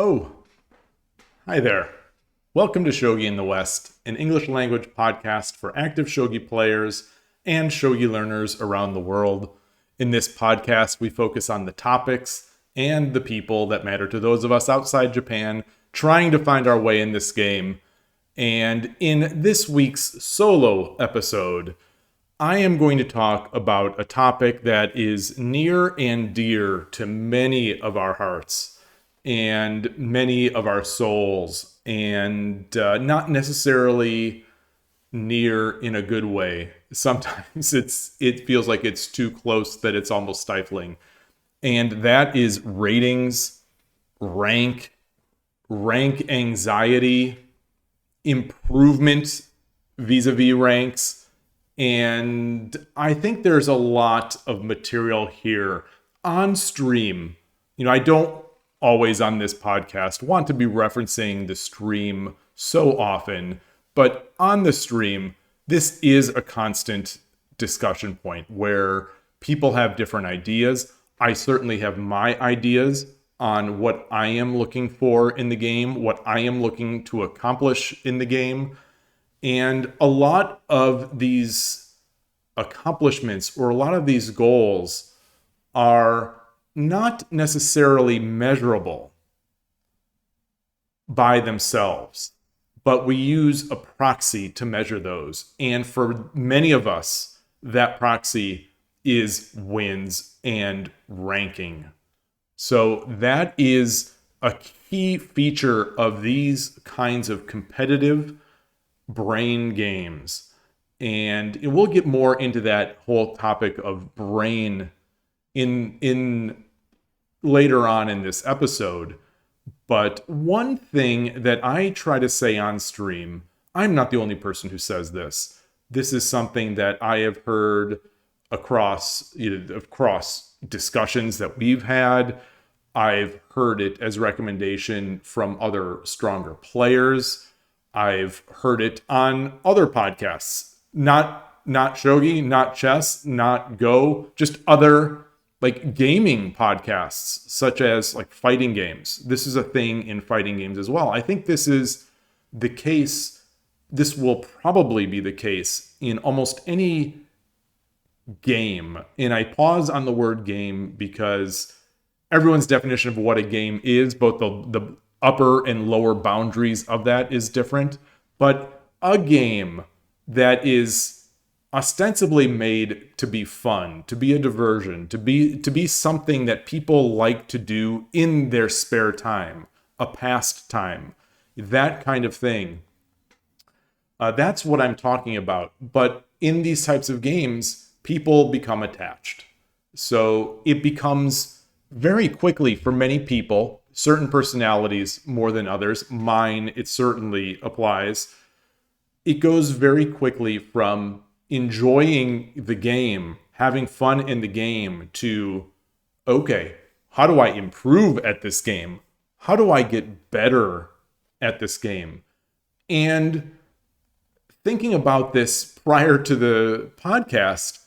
Oh, hi there. Welcome to Shogi in the West, an English language podcast for active Shogi players and Shogi learners around the world. In this podcast, we focus on the topics and the people that matter to those of us outside Japan trying to find our way in this game. And in this week's solo episode, I am going to talk about a topic that is near and dear to many of our hearts and many of our souls, and not necessarily near in a good way. Sometimes it feels like it's too close that it's almost stifling. And that is ratings, rank anxiety, improvement vis-a-vis ranks. And I think there's a lot of material here on stream. I don't always on this podcast want to be referencing the stream so often, but on the stream, this is a constant discussion point where people have different ideas. I certainly have my ideas on what I am looking for in the game, what I am looking to accomplish in the game. And a lot of these accomplishments or a lot of these goals are not necessarily measurable by themselves, but we use a proxy to measure those. And for many of us, that proxy is wins and ranking. So that is a key feature of these kinds of competitive brain games. And we'll get more into that whole topic of brain in later on in this episode. But one thing that I try to say on stream, I'm not the only person who says this. This is something that I have heard across discussions that we've had. I've heard it as recommendation from other stronger players. I've heard it on other podcasts, not Shogi, not chess, not Go, just other like gaming podcasts, such as like fighting games. This is a thing in fighting games as well. I think this is the case. This will probably be the case in almost any game. And I pause on the word game because everyone's definition of what a game is, both the upper and lower boundaries of that is different. But a game that is ostensibly made to be fun, to be a diversion, to be something that people like to do in their spare time, a pastime, that kind of thing. That's what I'm talking about. But in these types of games, people become attached. So it becomes very quickly for many people, certain personalities more than others, mine, it certainly applies. It goes very quickly from enjoying the game, having fun in the game, to, okay, how do I improve at this game? How do I get better at this game? And thinking about this prior to the podcast,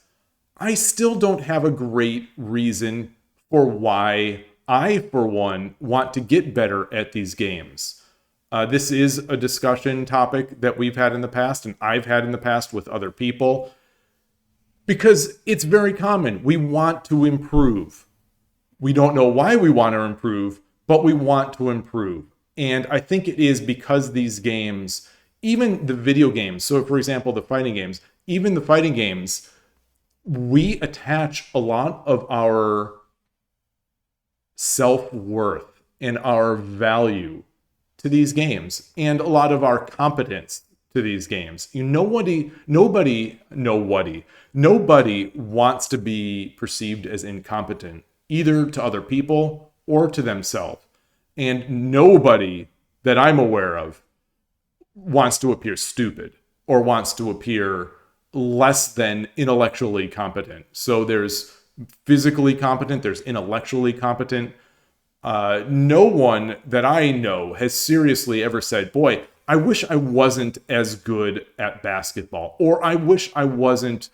I still don't have a great reason for why I, for one, want to get better at these games. This is a discussion topic that we've had in the past, and I've had in the past with other people, because it's very common. We want to improve. We don't know why we want to improve, but we want to improve. And I think it is because these games, even the video games, so for example, the fighting games, even the fighting games, we attach a lot of our self-worth and our value to these games, and a lot of our competence to these games. Nobody wants to be perceived as incompetent, either to other people or to themselves. And nobody that I'm aware of wants to appear stupid or wants to appear less than intellectually competent. So there's physically competent, there's intellectually competent. No one that I know has seriously ever said, boy, I wish I wasn't as good at basketball, or I wish I wasn't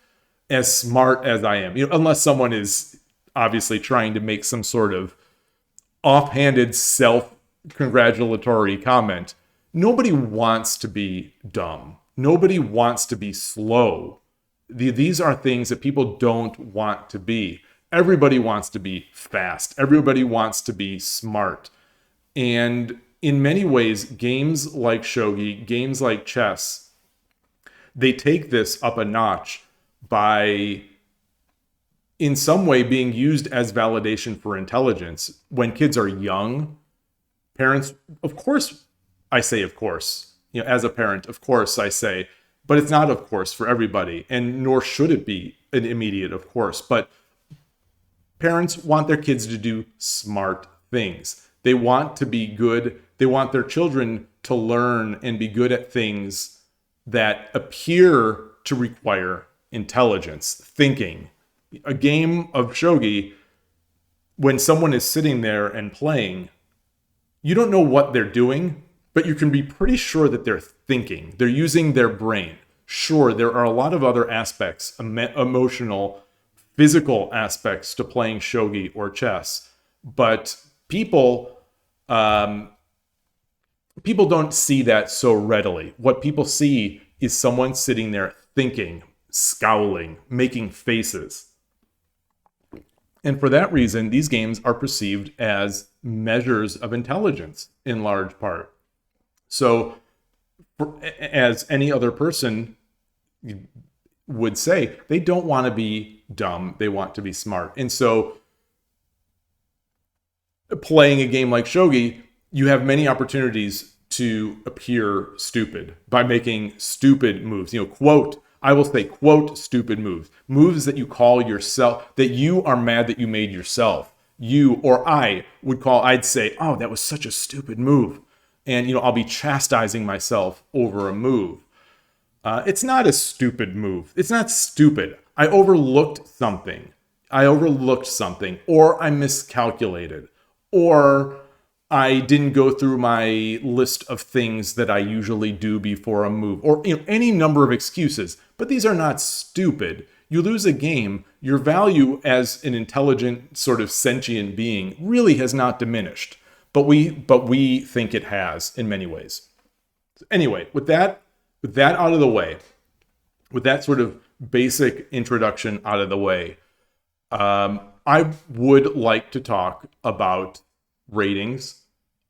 as smart as I am. Unless someone is obviously trying to make some sort of offhanded self congratulatory comment. Nobody wants to be dumb. Nobody wants to be slow. These are things that people don't want to be. Everybody wants to be fast. Everybody wants to be smart. And in many ways, games like Shogi, games like chess, they take this up a notch by, in some way, being used as validation for intelligence. When kids are young, parents, of course, I say, of course, as a parent, of course, I say, but it's not of course for everybody, and nor should it be an immediate of course. But parents want their kids to do smart things. They want to be good. They want their children to learn and be good at things that appear to require intelligence, thinking. A game of shogi, when someone is sitting there and playing, you don't know what they're doing, but you can be pretty sure that they're thinking. They're using their brain. Sure, there are a lot of other aspects, emotional, physical aspects to playing shogi or chess, but people don't see that so readily. What people see is someone sitting there thinking, scowling, making faces. And for that reason, these games are perceived as measures of intelligence in large part. So, as any other person would say, they don't want to be dumb, they want to be smart. And so, playing a game like shogi, you have many opportunities to appear stupid by making stupid moves. Quote, I will say, quote, stupid moves that you call yourself, that you are mad that you made yourself. You or I'd say, oh, that was such a stupid move. And, I'll be chastising myself over a move. It's not a stupid move. It's not stupid. I overlooked something, or I miscalculated, or I didn't go through my list of things that I usually do before a move, or any number of excuses. But these are not stupid. You lose a game, your value as an intelligent, sort of sentient being really has not diminished. But we think it has in many ways. Anyway, with that out of the way, with that sort of basic introduction out of the way, I would like to talk about ratings,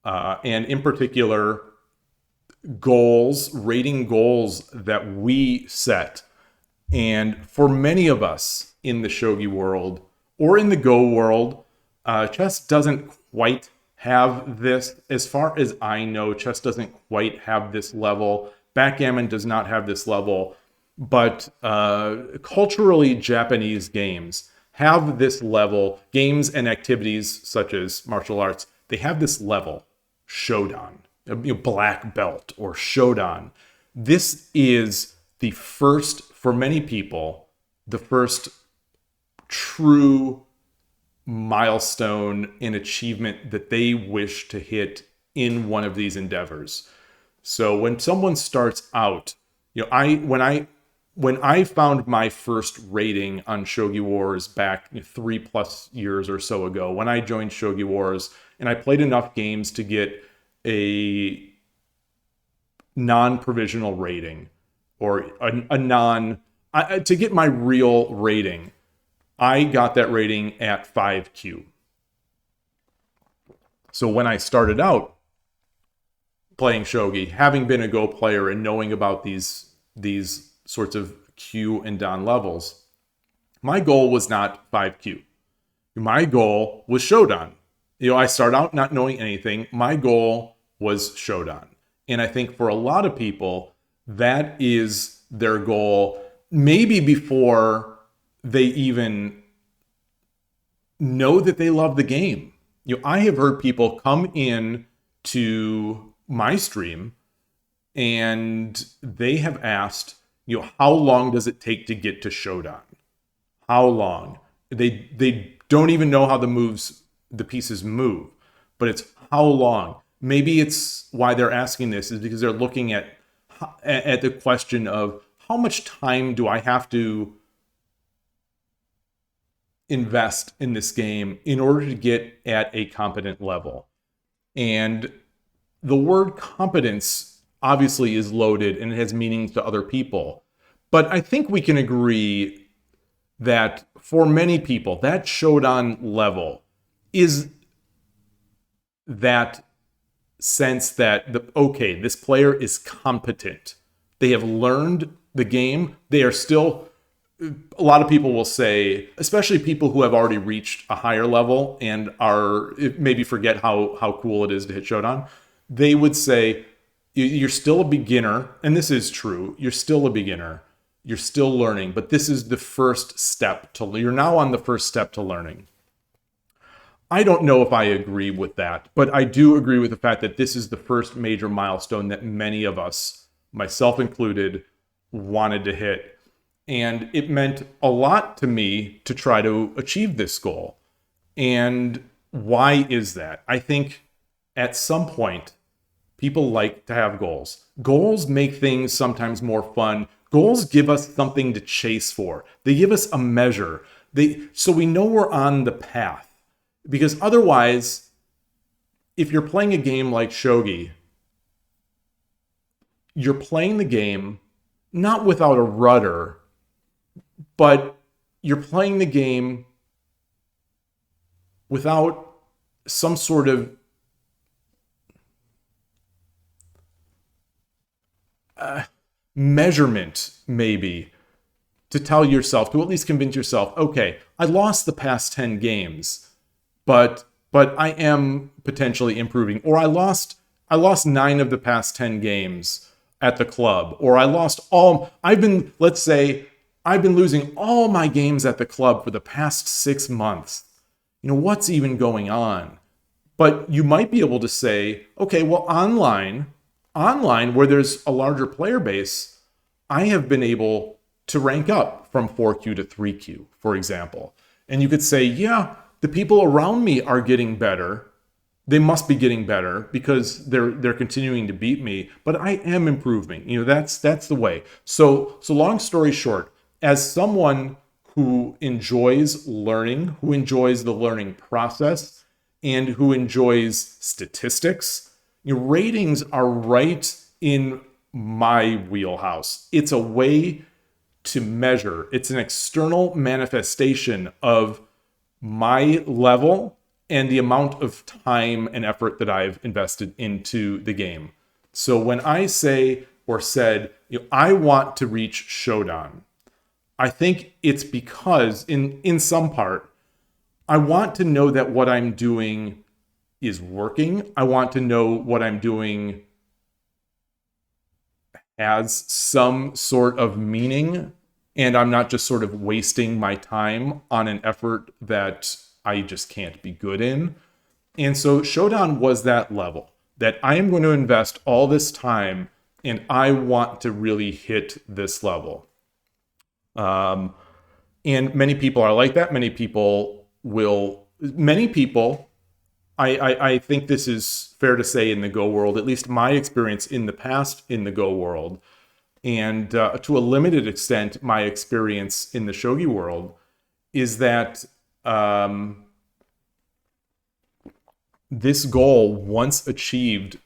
and in particular, rating goals that we set. And for many of us in the shogi world or in the Go world, chess doesn't quite have this. As far as I know, chess doesn't quite have this level. Backgammon does not have this level. But culturally, Japanese games have this level. Games and activities such as martial arts, they have this level. Shodan, black belt or Shodan. This is the first, for many people, the first true milestone and achievement that they wish to hit in one of these endeavors. So when someone starts out, when I found my first rating on Shogi Wars back 3+ years or so ago, when I joined Shogi Wars and I played enough games to get a non-provisional rating or to get my real rating, I got that rating at 5Q. So when I started out playing shogi, having been a Go player and knowing about these sorts of Q and Dan levels, my goal was not 5Q. My goal was Shodan. I start out not knowing anything. My goal was Shodan. And I think for a lot of people, that is their goal, maybe before they even know that they love the game. I have heard people come in to my stream and they have asked, how long does it take to get to Shodan? How long? They don't even know how the pieces move, but it's how long. Maybe it's why they're asking this is because they're looking at the question of how much time do I have to invest in this game in order to get at a competent level. And the word competence obviously is loaded and it has meanings to other people. But I think we can agree that for many people, that Shodan level is that sense that okay, this player is competent. They have learned the game. They are still, a lot of people will say, especially people who have already reached a higher level and are maybe forget how cool it is to hit Shodan. They would say, you're still a beginner, and this is true. You're still a beginner. You're still learning, but this is the first step to, you're now on the first step to learning. I don't know if I agree with that, but I do agree with the fact that this is the first major milestone that many of us, myself included, wanted to hit. And it meant a lot to me to try to achieve this goal. And why is that? I think at some point, people like to have goals. Goals make things sometimes more fun. Goals give us something to chase for. They give us a measure. So we know we're on the path. Because otherwise, if you're playing a game like Shogi, you're playing the game not without a rudder, but you're playing the game without some sort of measurement, maybe, to tell yourself, to at least convince yourself, okay, I lost the past 10 games, but I am potentially improving. Or I lost 9 of the past 10 games at the club. Or let's say, I've been losing all my games at the club for the past 6 months. What's even going on? But you might be able to say, okay, well, online, where there's a larger player base, I have been able to rank up from 4Q to 3Q, for example. And you could say, yeah, the people around me are getting better. They must be getting better because they're continuing to beat me, but I am improving. That's the way. So long story short, as someone who enjoys learning, who enjoys the learning process, and who enjoys statistics, ratings are right in my wheelhouse. It's a way to measure. It's an external manifestation of my level and the amount of time and effort that I've invested into the game. So when I say or said, I want to reach Shodan, I think it's because in some part, I want to know that what I'm doing is working. I want to know what I'm doing has some sort of meaning, and I'm not just sort of wasting my time on an effort that I just can't be good in. And so Shodan was that level, that I am going to invest all this time and I want to really hit this level. And many people are like that. I think this is fair to say in the Go world, at least my experience in the past in the Go world, and to a limited extent, my experience in the Shogi world, is that this goal, once achieved,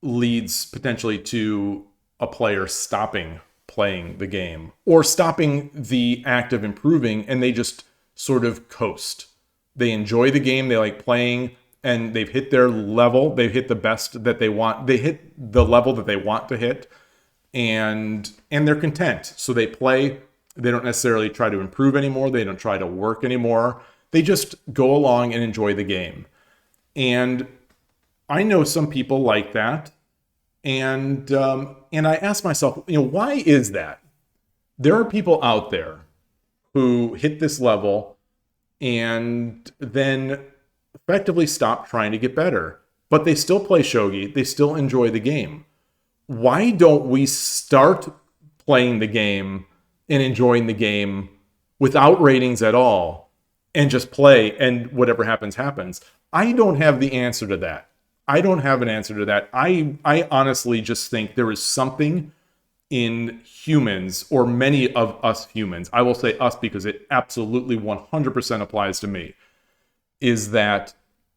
leads potentially to a player stopping playing the game or stopping the act of improving, and they just sort of coast. They enjoy the game, they like playing, and they've hit their level. They've hit the best that they want. They hit the level that they want to hit, and they're content. So they play. They don't necessarily try to improve anymore. They don't try to work anymore. They just go along and enjoy the game. And I know some people like that. And I ask myself, why is that? There are people out there who hit this level and then effectively stop trying to get better, but they still play Shogi. They still enjoy the game. Why don't we start playing the game and enjoying the game without ratings at all and just play, and whatever happens, happens? I don't have the answer to that. I don't have an answer to that. I honestly just think there is something in humans, or many of us humans, I will say us because it absolutely 100% applies to me, is that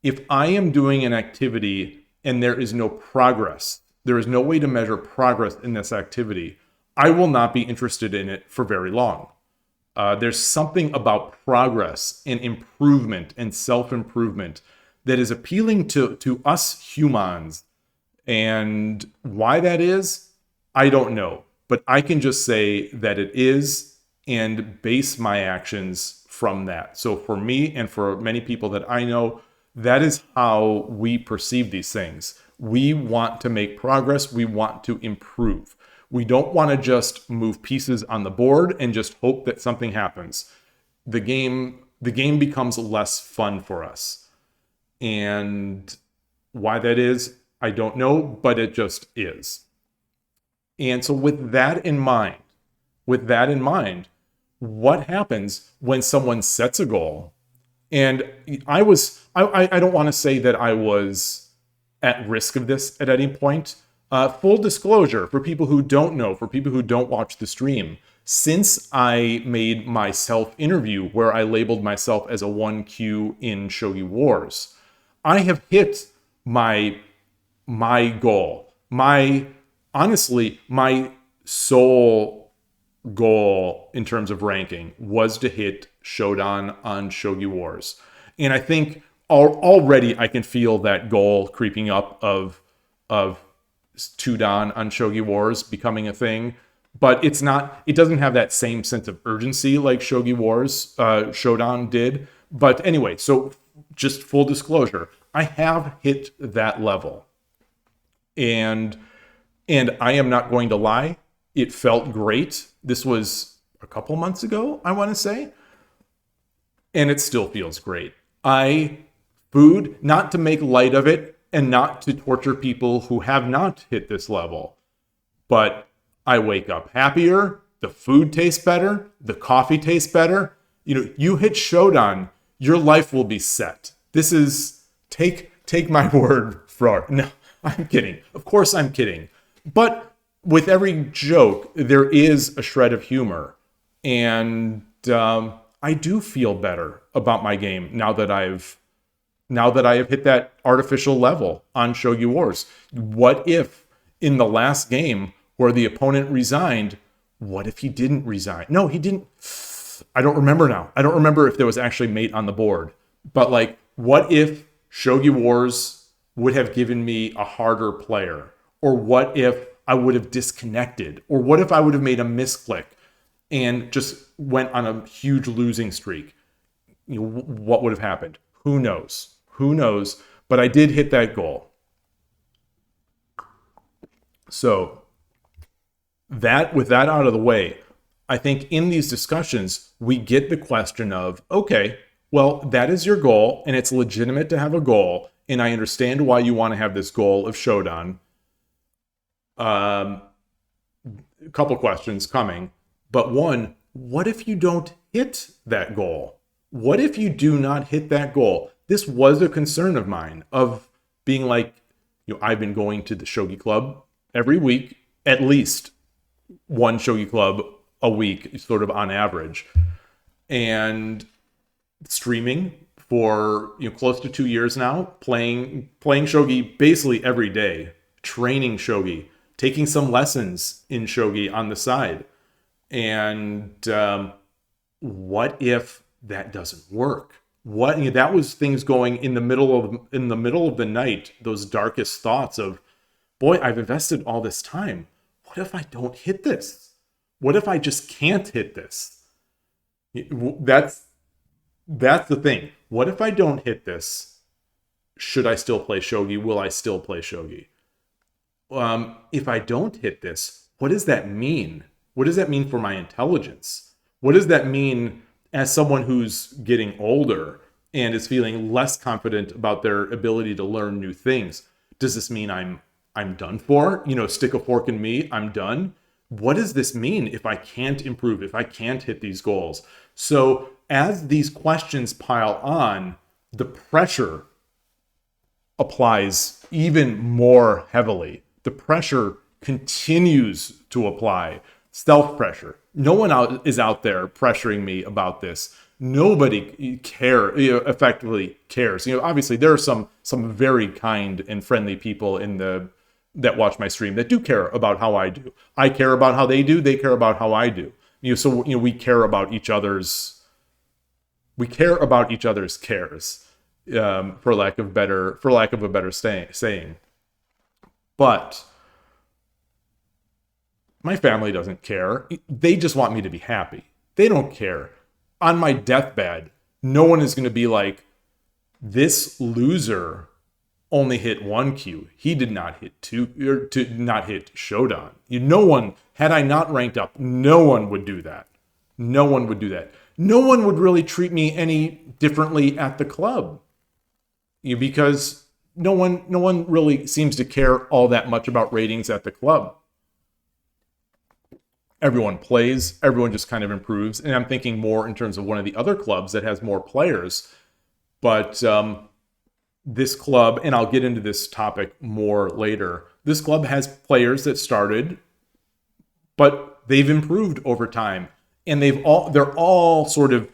If I am doing an activity and there is no progress, there is no way to measure progress in this activity, I will not be interested in it for very long. There's something about progress and improvement and self-improvement that is appealing to us humans. And why that is, I don't know. But I can just say that it is and base my actions from that. So for me and for many people that I know, that is how we perceive these things. We want to make progress. We want to improve. We don't want to just move pieces on the board and just hope that something happens. The game becomes less fun for us. And why that is, I don't know, but it just is. And so with that in mind, what happens when someone sets a goal? And I don't want to say that I was at risk of this at any point. Full disclosure, for people who don't know, for people who don't watch the stream, since I made my self-interview where I labeled myself as a 1Q in Shogi Wars, I have hit my goal. Honestly, my sole goal in terms of ranking was to hit Shodan on Shogi Wars. And I think already I can feel that goal creeping up of Shodan on Shogi Wars becoming a thing. But it doesn't have that same sense of urgency like Shogi Wars, Shodan did. But anyway, so just full disclosure, I have hit that level. And I am not going to lie, it felt great. This was a couple months ago, I want to say. And it still feels great. Food, not to make light of it and not to torture people who have not hit this level, but I wake up happier, the food tastes better, the coffee tastes better. You hit Shodan, your life will be set. This is, take my word for it. No, I'm kidding. Of course I'm kidding. But with every joke, there is a shred of humor. And I do feel better about my game now that I have hit that artificial level on Shogi Wars. What if in the last game where the opponent resigned, what if he didn't resign? No, he didn't. I don't remember now. I don't remember if there was actually mate on the board. But what if Shogi Wars would have given me a harder player? Or what if I would have disconnected? Or what if I would have made a misclick and just went on a huge losing streak? What would have happened? Who knows? Who knows? But I did hit that goal. So with that out of the way, I think in these discussions, we get the question of, okay, well, that is your goal, and it's legitimate to have a goal, and I understand why you want to have this goal of Shodan. A couple questions coming, but one, what if you don't hit that goal? What if you do not hit that goal? This was a concern of mine, of being I've been going to the Shogi Club every week, at least one Shogi Club a week, sort of on average, and streaming for close to 2 years now, playing Shogi basically every day, training Shogi, taking some lessons in Shogi on the side. And what if that doesn't work? That was things going in the middle of the night, those darkest thoughts of, boy, I've invested all this time. What if I don't hit this? What if I just can't hit this? That's the thing. What if I don't hit this? Should I still play Shogi? Will I still play Shogi? If I don't hit this, what does that mean? What does that mean for my intelligence? What does that mean as someone who's getting older and is feeling less confident about their ability to learn new things? Does this mean I'm done for? Stick a fork in me, I'm done. What does this mean if I can't improve, if I can't hit these goals? So as these questions pile on, the pressure applies even more heavily. The pressure continues to apply. Self-pressure. No one is out there pressuring me about this. Nobody effectively cares. Obviously there are some very kind and friendly people that watch my stream that do care about how I do. I care about how they do. They care about how I do. So we care about each other's. We care about each other's cares, for lack of a better saying. But my family doesn't care. They just want me to be happy. They don't care. On my deathbed, no one is going to be like, this loser only hit 1 Q. He did not hit 2, or did not hit Shodan. No one, had I not ranked up, no one would do that. No one would do that. No one would really treat me any differently at the club. Because no one really seems to care all that much about ratings at the club. Everyone plays, everyone just kind of improves. And I'm thinking more in terms of one of the other clubs that has more players. But this club, and I'll get into this topic more later, this club has players that started, but they've improved over time. And they're all sort of,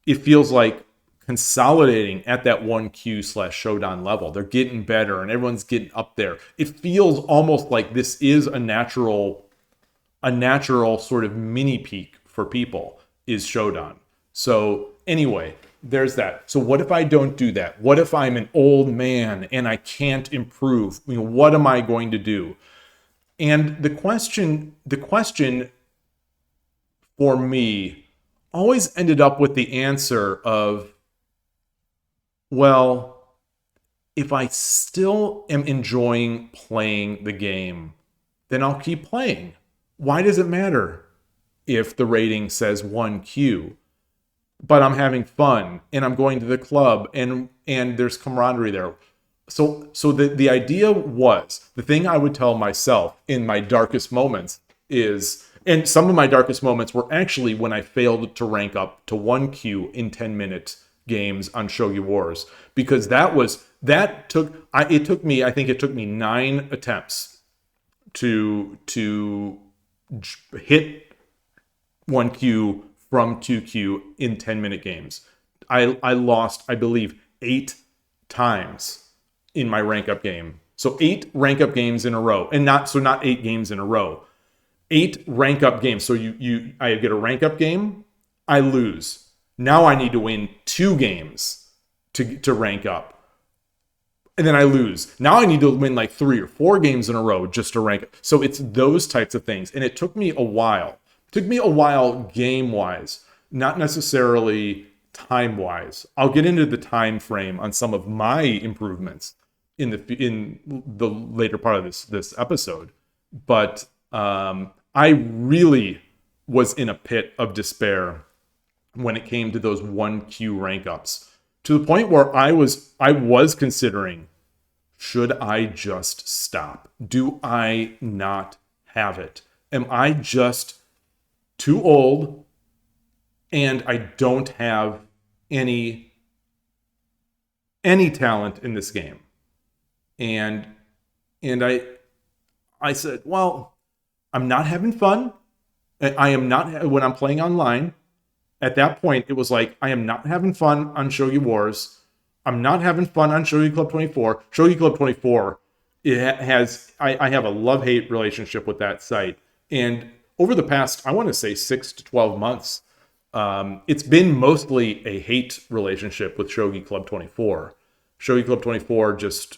it feels like, consolidating at that 1Q/Shodan level. They're getting better and everyone's getting up there. It feels almost like this is a natural sort of mini peak for people is Shodan. So anyway, there's that. So what if I don't do that? What if I'm an old man and I can't improve? What am I going to do? And the question for me always ended up with the answer of, well, if I still am enjoying playing the game, then I'll keep playing. Why does it matter if the rating says 1Q? But I'm having fun and I'm going to the club and there's camaraderie there. So the idea was, the thing I would tell myself in my darkest moments is, and some of my darkest moments were actually when I failed to rank up to 1Q in 10-minute games on Shogi Wars, because it took me 9 attempts to hit 1Q from 2Q in 10-minute games. I lost, I believe, 8 times in my rank up game. So 8 rank up games in a row, and not 8 games in a row. 8 rank up games. So I get a rank up game, I lose. Now I need to win 2 games to rank up. And then I lose. Now I need to win like 3 or 4 games in a row just to rank up. So it's those types of things. And it took me a while. It took me a while game-wise, not necessarily time-wise. I'll get into the time frame on some of my improvements in the later part of this episode. But I really was in a pit of despair when it came to those 1Q rank ups, to the point where I was considering, should I just stop? Do I not have it? Am I just too old and I don't have any talent in this game? And I said, well, I'm not having fun. I am not, when I'm playing online. At that point, it was like, I am not having fun on Shogi Wars. I'm not having fun on Shogi Club 24. Shogi Club 24, I have a love-hate relationship with that site. And over the past, I want to say 6 to 12 months, it's been mostly a hate relationship with Shogi Club 24. Shogi Club 24 just,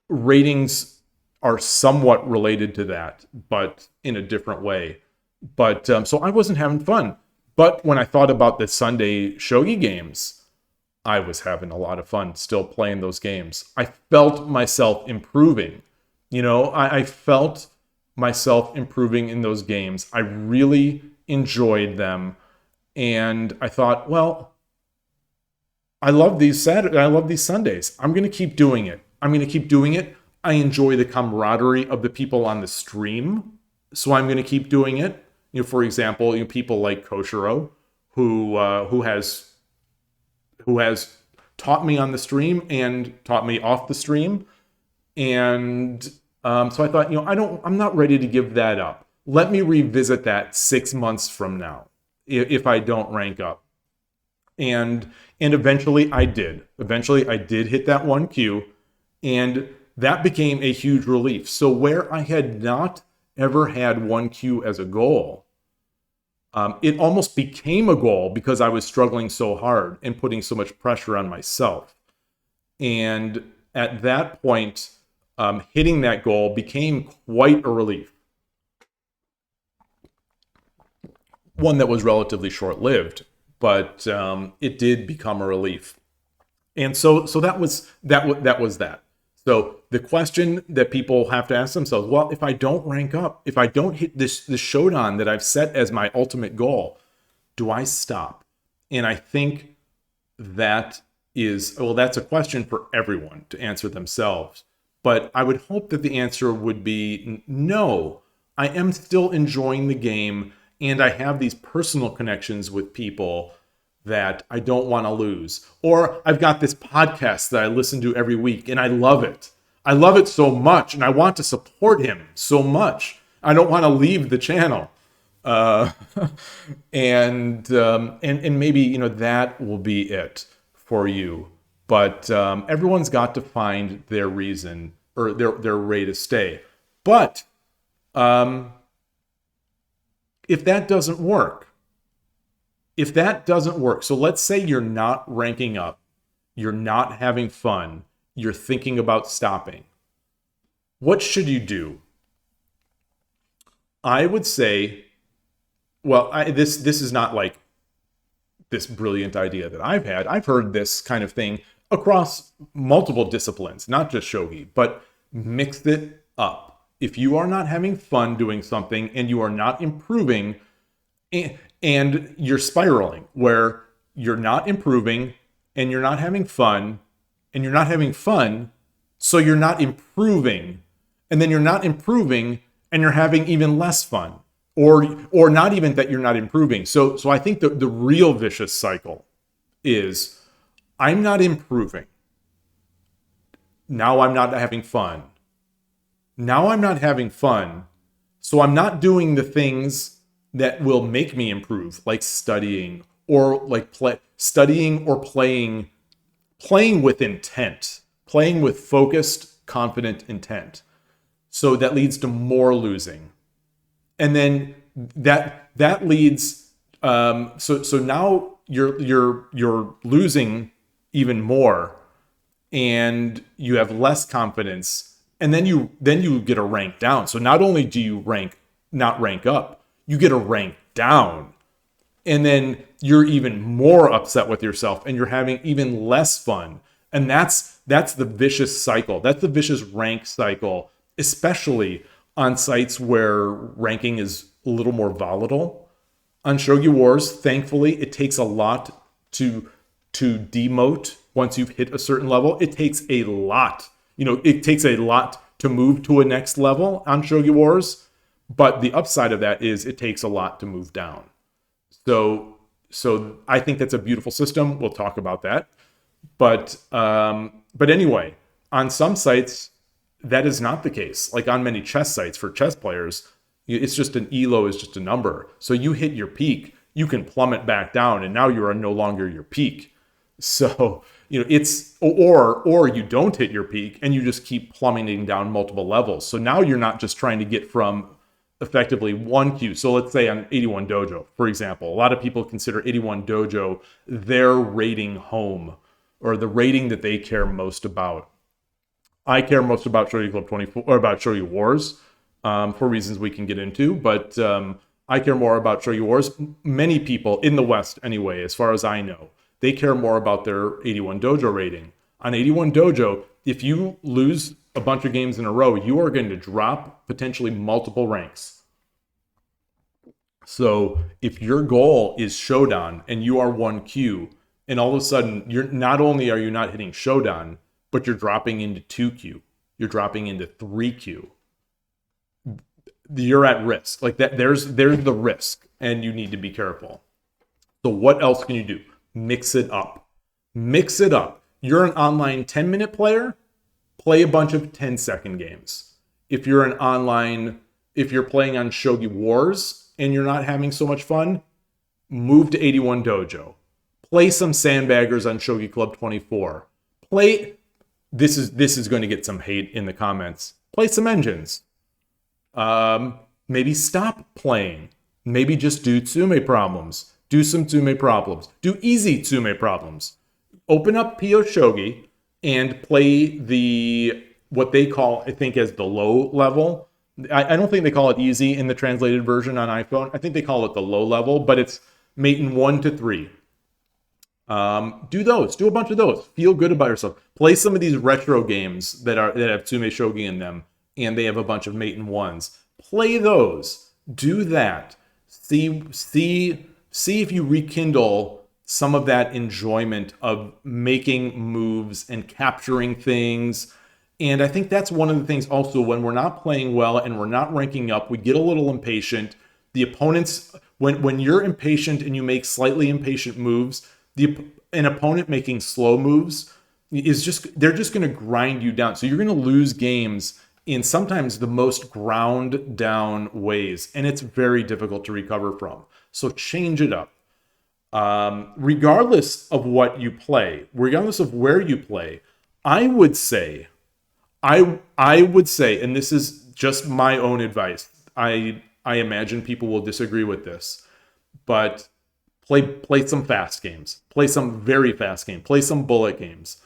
ratings are somewhat related to that, but in a different way. But so I wasn't having fun. But when I thought about the Sunday Shogi games, I was having a lot of fun still playing those games. I felt myself improving. I felt myself improving in those games. I really enjoyed them. And I thought, well, I love these Saturdays. I love these Sundays. I'm going to keep doing it. I enjoy the camaraderie of the people on the stream, so I'm going to keep doing it. For example, people like Koshiro, who has taught me on the stream and taught me off the stream, and so I thought, I'm not ready to give that up. Let me revisit that 6 months from now. if I don't rank up. And eventually I did. Eventually I did hit that 1Q, and that became a huge relief. So where I had not ever had 1Q as a goal, it almost became a goal because I was struggling so hard and putting so much pressure on myself. And at that point, hitting that goal became quite a relief. One that was relatively short-lived, but it did become a relief. And so that was that. So the question that people have to ask themselves, well, if I don't rank up, if I don't hit this Shodan that I've set as my ultimate goal, do I stop? And I think that is, well, that's a question for everyone to answer themselves. But I would hope that the answer would be no. I am still enjoying the game, and I have these personal connections with people that I don't want to lose. Or I've got this podcast that I listen to every week, and I love it. I love it so much, and I want to support him so much. I don't want to leave the channel. And maybe, that will be it for you. But everyone's got to find their reason or their way to stay. But if that doesn't work, so let's say you're not ranking up, you're not having fun, you're thinking about stopping, what should you do? I would say, well, this is not like this brilliant idea that I've had. I've heard this kind of thing across multiple disciplines, not just shogi, but mix it up. If you are not having fun doing something and you are not improving, and you're spiraling where you're not improving and you're not having fun and you're not having fun, so you're not improving, and then you're not improving and you're having even less fun, or not even that you're not improving. So I think the real vicious cycle is I'm not improving. Now I'm not having fun. Now I'm not having fun. So I'm not doing the things that will make me improve, like studying or like studying or playing with intent, playing with focused, confident intent. So that leads to more losing. And then that leads so now you're losing even more, and you have less confidence, and then you get a rank down. So not only do you not rank up, you get a rank down, and then you're even more upset with yourself, and you're having even less fun. And that's the vicious cycle. That's the vicious rank cycle, especially on sites where ranking is a little more volatile. On Shogi Wars, thankfully, it takes a lot to demote once you've hit a certain level. It takes a lot. It takes a lot to move to a next level on Shogi Wars. But the upside of that is it takes a lot to move down. So I think that's a beautiful system. We'll talk about that. But anyway, on some sites, that is not the case. Like on many chess sites for chess players, it's just an elo is just a number. So you hit your peak, you can plummet back down, and now you are no longer your peak. So it's or you don't hit your peak and you just keep plummeting down multiple levels. So now you're not just trying to get from effectively 1Q. So let's say on 81 Dojo, for example, a lot of people consider 81 Dojo their rating home, or the rating that they care most about. I care most about Shogi Club 24, or about Shogi Wars, for reasons we can get into, but I care more about Shogi Wars. Many people in the West, anyway, as far as I know, they care more about their 81 Dojo rating. On 81 Dojo, if you lose a bunch of games in a row, you are going to drop potentially multiple ranks. So if your goal is Shodan and you are 1Q, and all of a sudden not only are you not hitting Shodan, but you're dropping into 2Q, you're dropping into 3Q, you're at risk. Like that, there's the risk, and you need to be careful. So what else can you do? Mix it up. Mix it up. You're an online 10-minute player, play a bunch of 10-second games. If you're playing on Shogi Wars and you're not having so much fun, move to 81 Dojo, play some Sandbaggers on Shogi Club 24, play, this is going to get some hate in the comments, play some engines. Maybe stop playing. Maybe just do Tsume problems. Do some Tsume problems. Do easy Tsume problems. Open up Pyo Shogi and play what they call, I think, as the low level. I don't think they call it easy in the translated version on iPhone. I think they call it the low level, but it's Maiden 1 to 3. Do those. Do a bunch of those. Feel good about yourself. Play some of these retro games that have Tsume Shogi in them, and they have a bunch of Maiden 1s. Play those. Do that. See if you rekindle some of that enjoyment of making moves and capturing things. And I think that's one of the things also, when we're not playing well and we're not ranking up, we get a little impatient. The opponents, when you're impatient and you make slightly impatient moves, an opponent making slow moves they're just going to grind you down. So you're going to lose games in sometimes the most ground down ways, and it's very difficult to recover from. So change it up. Regardless of what you play, regardless of where you play, I would say, and this is just my own advice, I imagine people will disagree with this, but play some fast games. Play some very fast games. Play some bullet games.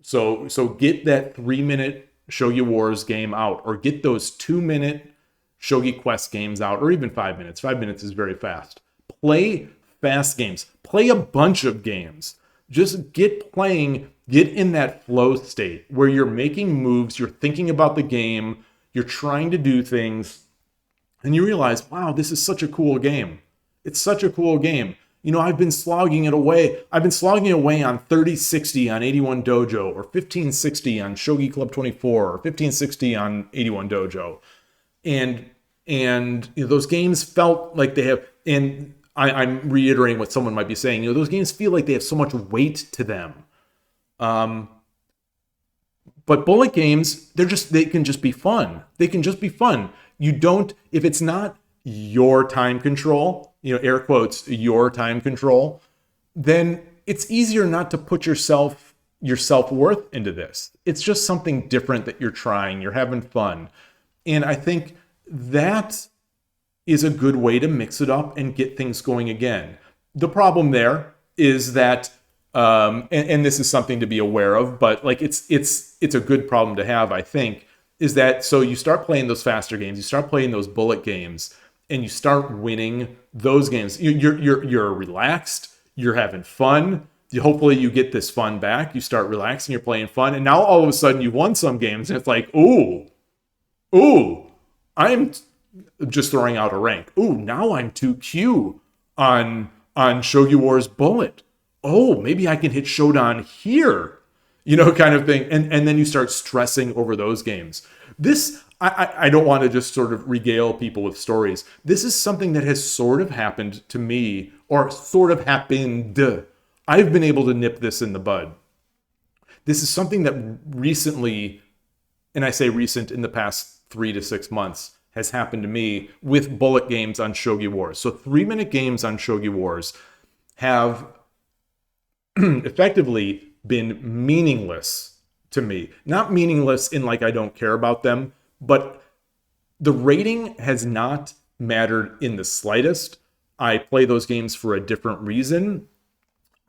So get that 3-minute Shogi Wars game out, or get those 2-minute Shogi Quest games out, or even 5 minutes. 5 minutes is very fast. Play fast games. Play a bunch of games. Just get playing. Get in that flow state where you're making moves, you're thinking about the game, you're trying to do things, and you realize, wow, this is such a cool game. It's such a cool game. You know, I've been slogging it away. I've been slogging away on 3060 on 81 Dojo, or 1560 on Shogi Club 24, or 1560 on 81 Dojo. And you know, those games felt like they have, and I'm reiterating what someone might be saying, you know, those games feel like they have so much weight to them. But bullet games, they can just be fun. They can just be fun. You don't, if it's not your time control, you know, air quotes, your time control, then it's easier not to put your self-worth into this. It's just something different that you're trying. You're having fun. And I think that is a good way to mix it up and get things going again. The problem there is that, and this is something to be aware of, but like it's a good problem to have, I think, is that so you start playing those faster games, you start playing those bullet games, and you start winning those games. You're relaxed, you're having fun. Hopefully you get this fun back. You start relaxing, you're playing fun, and now all of a sudden you've won some games, and it's like, ooh, I'm just throwing out a rank. Ooh, now I'm 2Q on Shogi Wars Bullet. Oh, maybe I can hit Shodan here, you know, kind of thing. And then you start stressing over those games. This, I don't want to just sort of regale people with stories. This is something that has sort of happened to me, or sort of happened. I've been able to nip this in the bud. This is something that recently, and I say recent, in the past 3 to 6 months, has happened to me with bullet games on Shogi Wars. So 3-minute games on Shogi Wars have effectively been meaningless to me. Not meaningless in like I don't care about them, but the rating has not mattered in the slightest. I play those games for a different reason.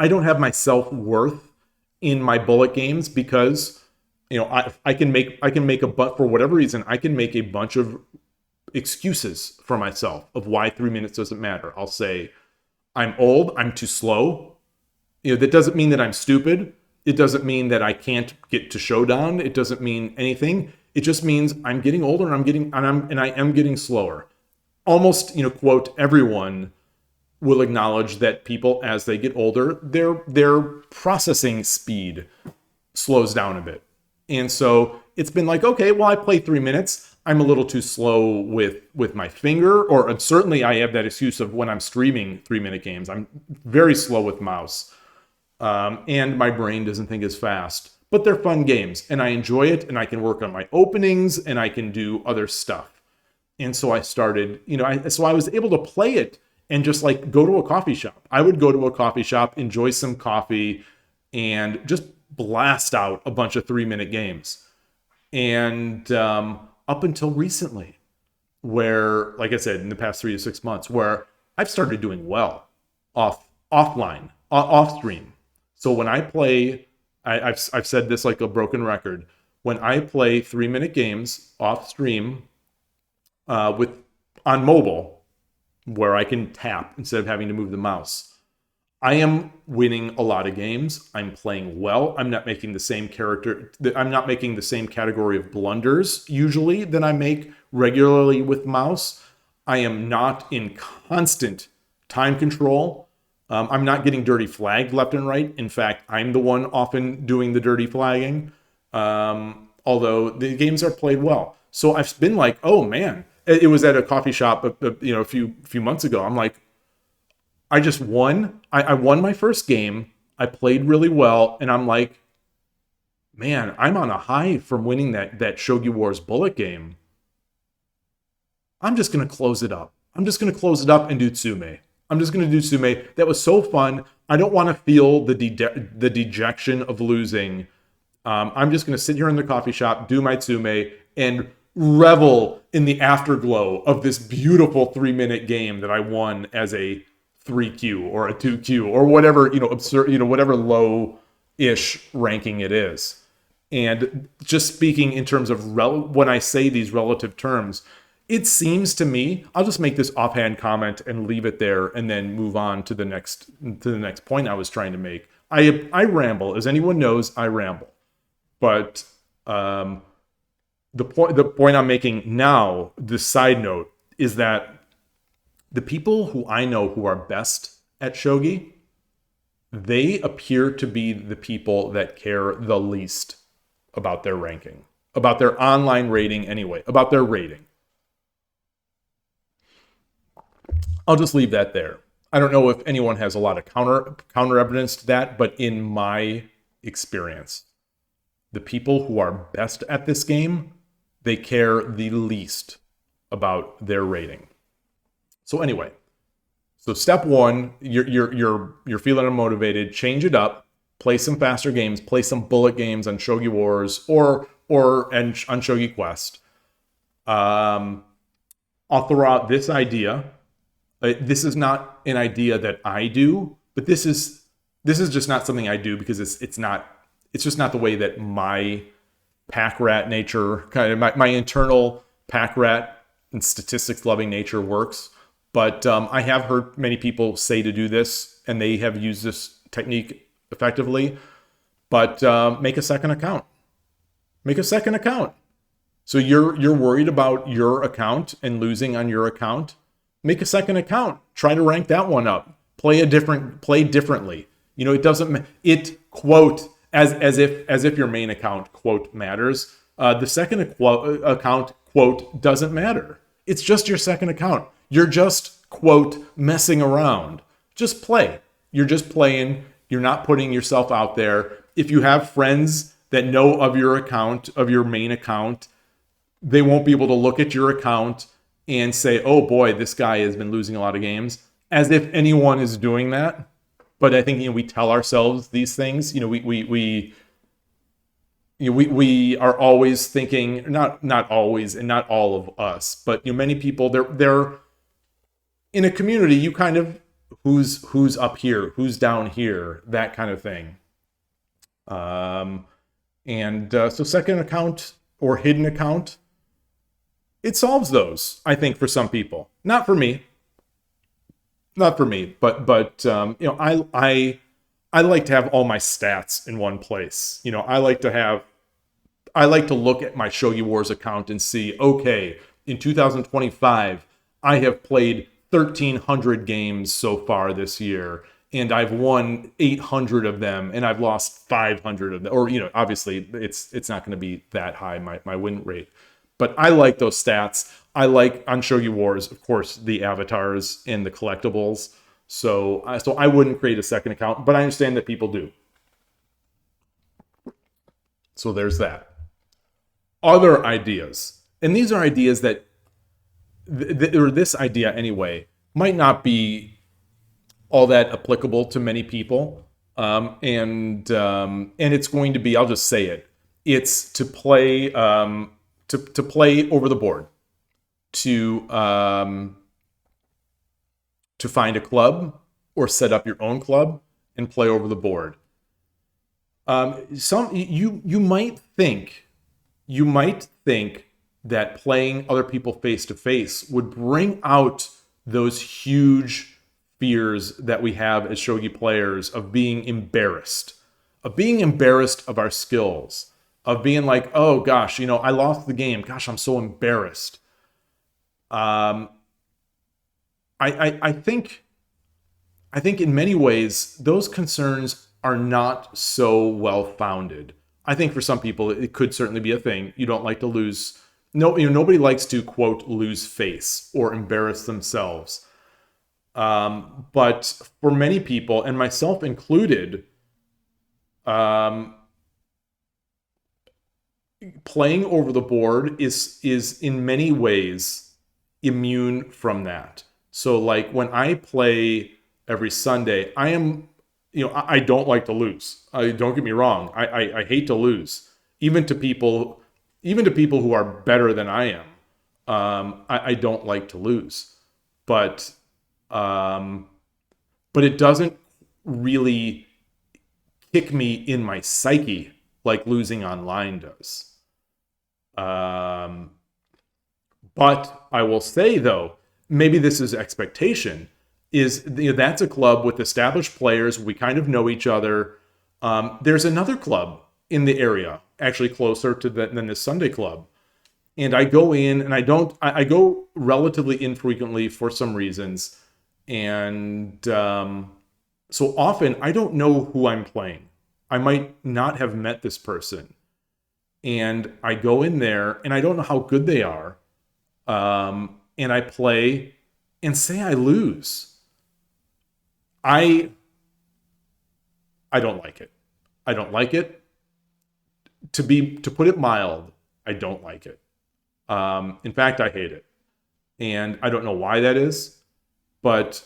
I don't have my self-worth in my bullet games because, you know, I can make for whatever reason, I can make a bunch of excuses for myself of why 3 minutes doesn't matter. I'll say, I'm old, I'm too slow. You know, that doesn't mean that I'm stupid. It doesn't mean that I can't get to Shodan. It doesn't mean anything. It just means I'm getting older and I am getting slower. Almost, you know, quote, everyone will acknowledge that people, as they get older, their processing speed slows down a bit. And so it's been like, okay, well, I play 3 minutes. I'm a little too slow with my finger, or certainly I have that excuse of when I'm streaming 3-minute games. I'm very slow with mouse. And my brain doesn't think as fast. But they're fun games, and I enjoy it, and I can work on my openings, and I can do other stuff. And so I started, you know, so I was able to play it and just like go to a coffee shop. I would go to a coffee shop, enjoy some coffee, and just blast out a bunch of 3-minute games. And up until recently, where, like I said, in the past 3 to 6 months, where I've started doing well off stream. So when I play, I've said this like a broken record. When I play 3-minute games off stream on mobile, where I can tap instead of having to move the mouse, I am winning a lot of games. I'm playing well. I'm not making the same category of blunders usually that I make regularly with mouse. I am not in constant time control. I'm not getting dirty flagged left and right. In fact, I'm the one often doing the dirty flagging. Although the games are played well. So I've been like, oh man, it was at a coffee shop, a few months ago. I'm like, I just won. I won my first game. I played really well, and I'm like, man, I'm on a high from winning that Shogi Wars bullet game. I'm just gonna close it up. I'm just gonna close it up and do Tsume. I'm just gonna do Tsume. That was so fun. I don't want to feel the dejection of losing. I'm just going to sit here in the coffee shop, do my Tsume, and revel in the afterglow of this beautiful 3-minute game that I won as a 3Q or a 2Q or whatever, absurd, whatever low-ish ranking it is. And just speaking in terms of when I say these relative terms, it seems to me, I'll just make this offhand comment and leave it there and then move on to the next point I was trying to make. I ramble. As anyone knows, I ramble. But the point I'm making now, the side note, is that the people who I know who are best at Shogi, they appear to be the people that care the least about their ranking, about their online rating anyway, about their rating. I'll just leave that there. I don't know if anyone has a lot of counter evidence to that, but in my experience, the people who are best at this game, they care the least about their rating. So anyway, so step one, you're feeling unmotivated, change it up, play some faster games, play some bullet games on Shogi Wars or on Shogi Quest. I'll throw out this idea. This is not an idea that I do, but this is just not something I do because it's just not the way that my pack rat nature, kind of my internal pack rat and statistics loving nature works. But I have heard many people say to do this, and they have used this technique effectively. But make a second account. Make a second account. So you're worried about your account and losing on your account. Make a second account. Try to rank that one up. Play differently. It doesn't. It quote as if your main account quote matters. The second account quote doesn't matter. It's just your second account. You're just quote messing around. Just play. You're just playing. You're not putting yourself out there. If you have friends that know of your account, of your main account, they won't be able to look at your account and say, oh boy, this guy has been losing a lot of games, as if anyone is doing that. But I think we tell ourselves these things. We are always thinking, not always, and not all of us, but many people, they're in a community. You kind of who's up here, who's down here, that kind of thing. So second account or hidden account, it solves those, I think, for some people. Not for me, but I like to have all my stats in one place. I like to look at my Shogi Wars account and see, okay, in 2025, I have played 1,300 games so far this year, and I've won 800 of them, and I've lost 500 of them. Or, obviously, it's not going to be that high, my win rate. But I like those stats. I like, on Shogi Wars, of course, the avatars and the collectibles. So I wouldn't create a second account, but I understand that people do. So there's that. Other ideas. And these are ideas that, or this idea anyway, might not be all that applicable to many people. And it's going to be, I'll just say it, it's to play to play over the board, to to find a club or set up your own club and play over the board. Some you might think that playing other people face to face would bring out those huge fears that we have as shogi players of being embarrassed, of our skills, of being like, oh gosh, I lost the game. Gosh, I'm so embarrassed. Um, I think in many ways those concerns are not so well founded. I think for some people it could certainly be a thing. You don't like to lose. No, nobody likes to quote lose face or embarrass themselves. But for many people, and myself included, um, playing over the board is in many ways immune from that. So like when I play every Sunday, I am, I don't like to lose. Don't get me wrong. I hate to lose, even to people, who are better than I am. I don't like to lose, but um, it doesn't really kick me in my psyche like losing online does. Um, but I will say though, maybe this is expectation. Is that's a club with established players. We kind of know each other. There's another club in the area, actually closer to than this Sunday club, and I go in, and I go relatively infrequently for some reasons, and so often I don't know who I'm playing. I might not have met this person, and I go in there, and I don't know how good they are, and I play, and say I lose. I don't like it. I don't like it. To put it mild, I don't like it. In fact, I hate it, and I don't know why that is, but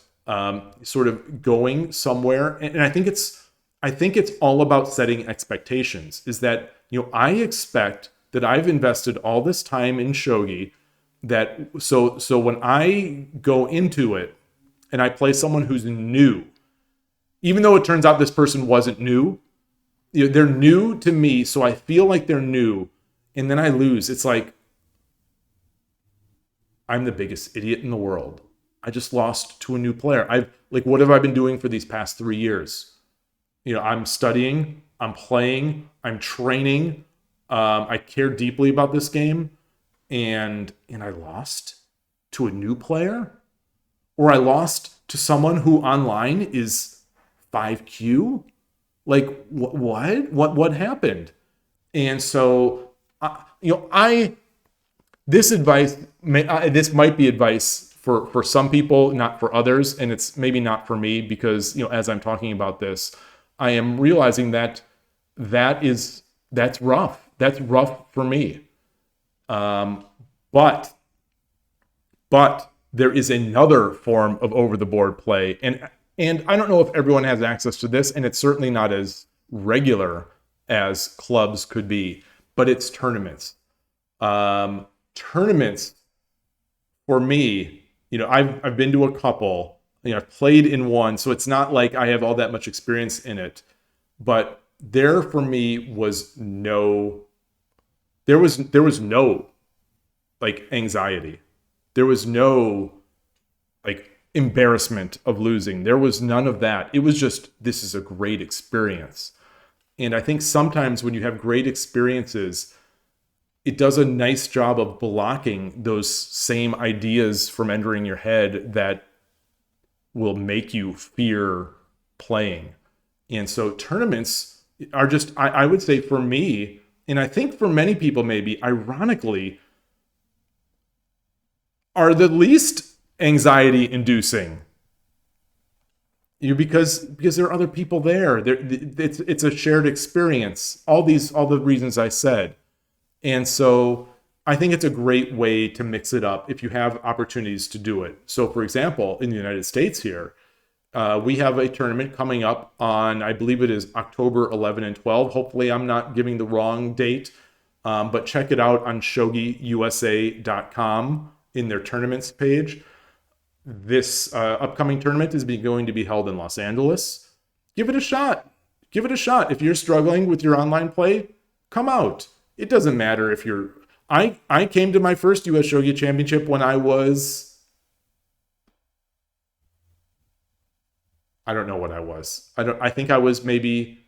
sort of going somewhere, and I think it's all about setting expectations. Is that I expect that I've invested all this time in shogi, that so when I go into it and I play someone who's new, even though it turns out this person wasn't new, they're new to me, so I feel like they're new, and then I lose. It's like I'm the biggest idiot in the world. I just lost to a new player. What have I been doing for these past 3 years? I'm studying, I'm playing, I'm training. I care deeply about this game, and I lost to a new player, or I lost to someone who online is 5Q. Like what happened? And so this advice this might be advice for some people, not for others, and it's maybe not for me, because as I'm talking about this, I am realizing that that's rough. That's rough for me. But there is another form of over the board play, and I don't know if everyone has access to this, and it's certainly not as regular as clubs could be, but it's tournaments. Tournaments for me, I've been to a couple. I've played in one, so it's not like I have all that much experience in it. But there for me was there was no like anxiety. There was no like embarrassment of losing. There was none of that. It was just, this is a great experience. And I think sometimes when you have great experiences, it does a nice job of blocking those same ideas from entering your head that will make you fear playing. And so tournaments are just, I would say for me, and I think for many people maybe, ironically, are the least anxiety inducing. Because there are other people there. It's a shared experience. All the reasons I said. And so I think it's a great way to mix it up if you have opportunities to do it. So, for example, in the United States here, we have a tournament coming up on, I believe it is October 11 and 12. Hopefully, I'm not giving the wrong date, but check it out on shogiusa.com in their tournaments page. This upcoming tournament is going to be held in Los Angeles. Give it a shot. Give it a shot. If you're struggling with your online play, come out. It doesn't matter if you're... I came to my first US Shogi Championship when I was... I don't know what I was. I think I was maybe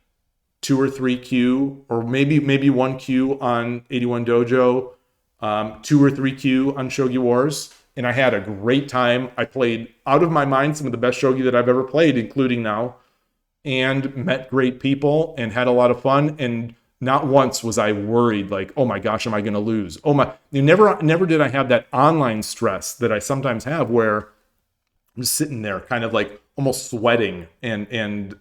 2 or 3 Q, or maybe 1 Q on 81 Dojo, 2 or 3 Q on Shogi Wars, and I had a great time. I played out of my mind some of the best shogi that I've ever played, including now, and met great people and had a lot of fun. And not once was I worried like, oh my gosh, am I going to lose? Oh my! Never did I have that online stress that I sometimes have, where I'm just sitting there, kind of like almost sweating and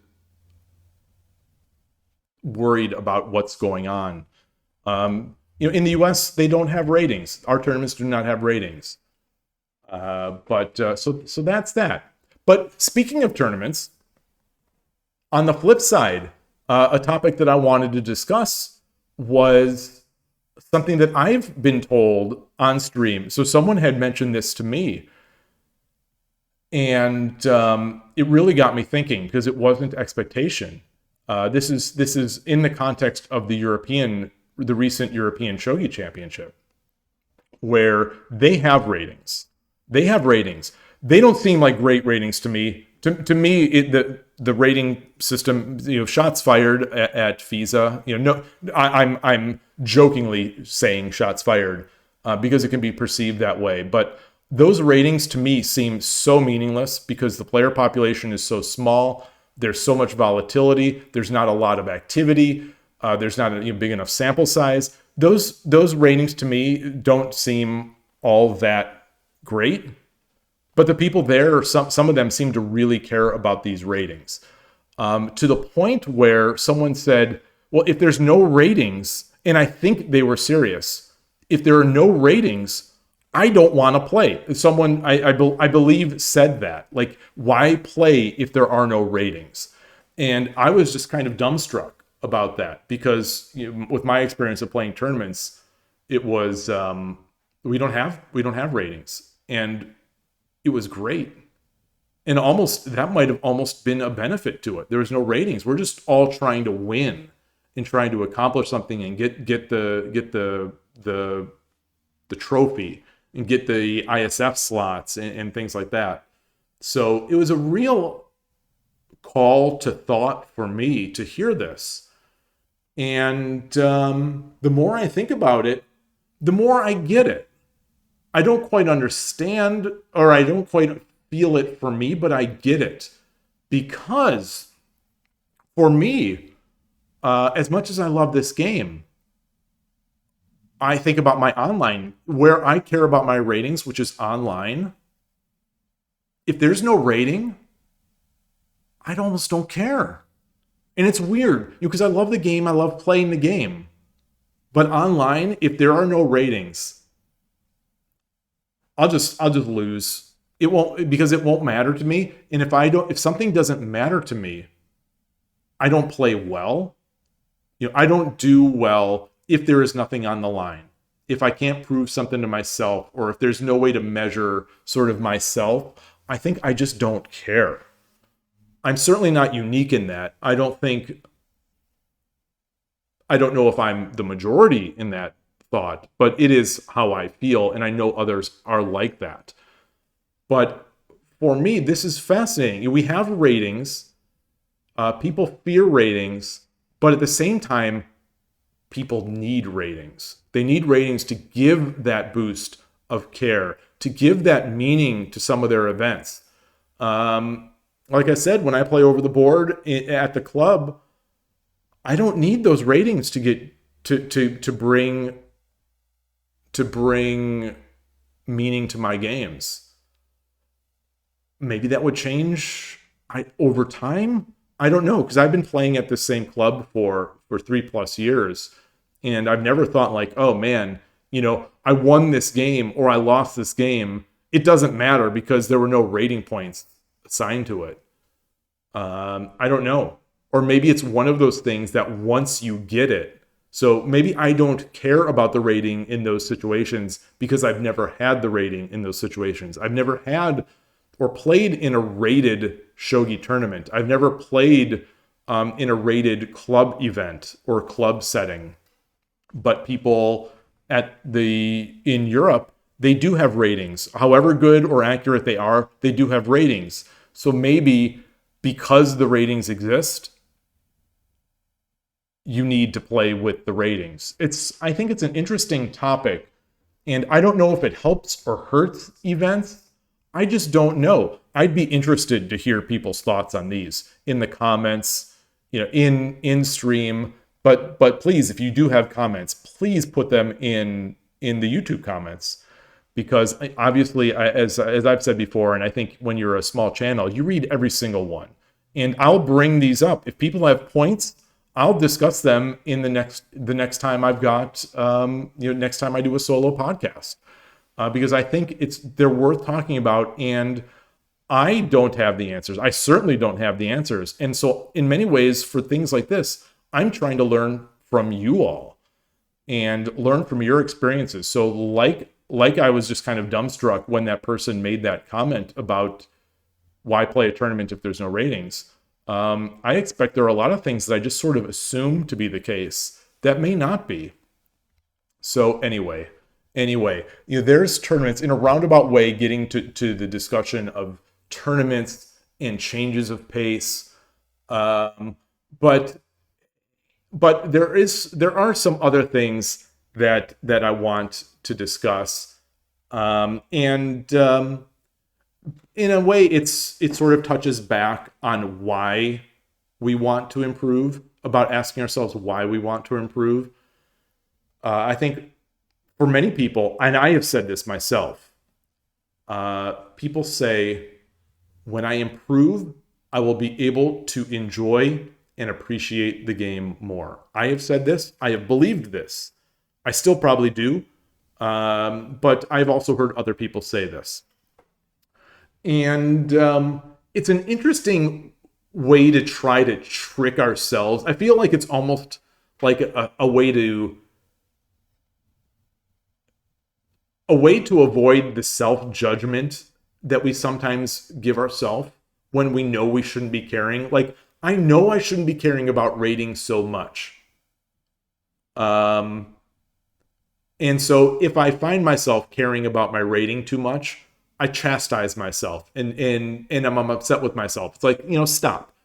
worried about what's going on. In the US, they don't have ratings. Our tournaments do not have ratings. So that's that. But speaking of tournaments, on the flip side, a topic that I wanted to discuss was something that I've been told on stream. So someone had mentioned this to me, and it really got me thinking, because it wasn't expectation. This is in the context of the recent European Shogi Championship, where they have ratings. They don't seem like great ratings to me. To me, the rating system, shots fired at FISA. No, I'm jokingly saying shots fired because it can be perceived that way. But those ratings to me seem so meaningless because the player population is so small. There's so much volatility. There's not a lot of activity. There's not a big enough sample size. Those ratings to me don't seem all that great. But the people there, some of them seem to really care about these ratings. To the point where someone said, well, if there's no ratings, and I think they were serious, if there are no ratings, I don't want to play. Someone, I believe, said that. Like, why play if there are no ratings? And I was just kind of dumbstruck about that, because with my experience of playing tournaments, it was we don't have ratings, and it was great. And that might have almost been a benefit to it. There was no ratings. We're just all trying to win and trying to accomplish something and get the trophy and get the ISF slots and things like that. So it was a real call to thought for me to hear this. And the more I think about it, the more I get it. I don't quite understand, or I don't quite feel it for me, but I get it. Because for me, as much as I love this game, I think about my online, where I care about my ratings, which is online. If there's no rating, I almost don't care. And it's weird, because I love the game, I love playing the game. But online, if there are no ratings, I'll just lose. It won't matter to me. And if something doesn't matter to me, I don't play well. I don't do well if there is nothing on the line. If I can't prove something to myself, or if there's no way to measure sort of myself, I think I just don't care. I'm certainly not unique in that. I don't know if I'm the majority in that thought, but it is how I feel, and I know others are like that. But for me, this is fascinating. We have ratings. People fear ratings, but at the same time, people need ratings. They need ratings to give that boost of care, to give that meaning to some of their events. Like I said, when I play over the board at the club, I don't need those ratings to get to bring meaning to my games. Maybe that would change over time. I don't know, because I've been playing at the same club for 3+ years, and I've never thought like, oh man, I won this game or I lost this game. It doesn't matter because there were no rating points assigned to it. I don't know. Or maybe it's one of those things that once you get it, so maybe I don't care about the rating in those situations because I've never had the rating in those situations. I've never had or played in a rated shogi tournament. I've never played in a rated club event or club setting. But people in Europe, they do have ratings. However good or accurate they are, they do have ratings. So maybe because the ratings exist, you need to play with the ratings. I think it's an interesting topic, and I don't know if it helps or hurts events. I just don't know. I'd be interested to hear people's thoughts on these in the comments, in stream. But please, if you do have comments, please put them in the YouTube comments, because obviously, as I've said before, and I think when you're a small channel, you read every single one, and I'll bring these up. If people have points, I'll discuss them in the next time I've got next time I do a solo podcast, because I think they're worth talking about, and I don't have the answers. I certainly don't have the answers, and so in many ways, for things like this, I'm trying to learn from you all and learn from your experiences. So like I was just kind of dumbstruck when that person made that comment about why play a tournament if there's no ratings. I expect there are a lot of things that I just sort of assume to be the case that may not be. So anyway, there's tournaments in a roundabout way, getting to the discussion of tournaments and changes of pace. But there are some other things that I want to discuss, and in a way, it sort of touches back on why we want to improve, about asking ourselves why we want to improve. I think for many people, and I have said this myself, people say, when I improve, I will be able to enjoy and appreciate the game more. I have said this. I have believed this. I still probably do. But I've also heard other people say this. And it's an interesting way to try to trick ourselves. I feel like it's almost like a way to avoid the self-judgment that we sometimes give ourselves when we know we shouldn't be caring. Like, I know I shouldn't be caring about ratings so much. And so if I find myself caring about my rating too much, I chastise myself and I'm upset with myself. It's like,